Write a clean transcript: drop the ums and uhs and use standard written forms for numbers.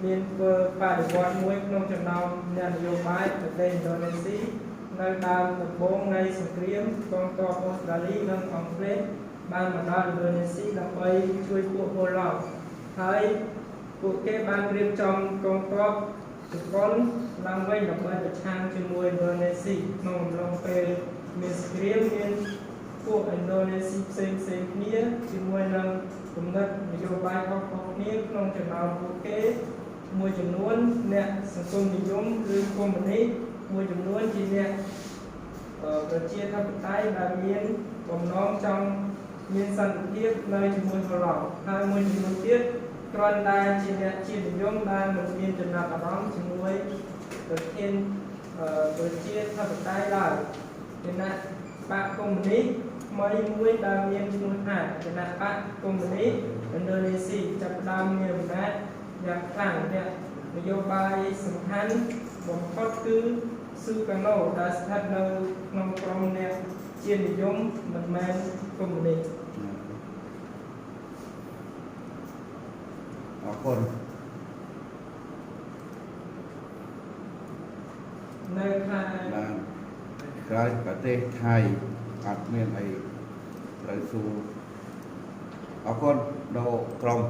មានធ្វើបដិវត្តមួយក្នុងចំណោមអ្នកនយោបាយប្រទេសឥណ្ឌូនេស៊ីនៅដើមដំបូងនៃសង្គ្រាមកងទ័ពអូស្ត្រាលីនិងអង់គ្លេសបានមកដល់ឥណ្ឌូនេស៊ីដើម្បីជួយពួកពលរដ្ឋហើយពួកគេបានរៀបចំកងទ័ពជប៉ុនឡើងវិញដើម្បីប្រឆាំងជាមួយឥណ្ឌូនេស៊ីក្នុងអំឡុងពេលមានសង្គ្រាមមានពួកឥណ្ឌូនេស៊ីផ្សេងគ្នាជាមួយនឹងគំនិតនយោបាយខុសៗគ្នាក្នុងចំណោមពួកគេមួយចំនួនអ្នកសង្គមនិយមឬកុម្មុយនីសមួយចំនួនជាអ្នកប្រជាធិបតេយ្យដែលមានបំណងចង់មានសន្តិភាពនៅជាមួយពលរដ្ឋហើយមួយចំនួនទៀតគ្រាន់តែជាអ្នកជានិយមដែលមិនមានចំណាប់អារម្មណ៍ជាមួយប្រធានប្រជាធិបតេយ្យឡើយគណៈបកកុម្មុយនីសថ្មីមួយដែលមានឈ្មោះថាគណៈបកកុម្មុយនីសឥណ្ឌូនេស៊ីចាប់ផ្ដើមមានអំណាចយ៉ាងខ្លាំងអ្នកនយោបាយសំខាន់បំផុតគឺស៊ូកាណូដែលស្ថិតនៅក្នុងក្រុមអ្នកជានិយមមិនមែនកុម្មុយនីសអរគុណនៅខាងក្រៅប្រទេសថៃអត់មានអីត្រូវសួរអរគុណដល់ក្រុម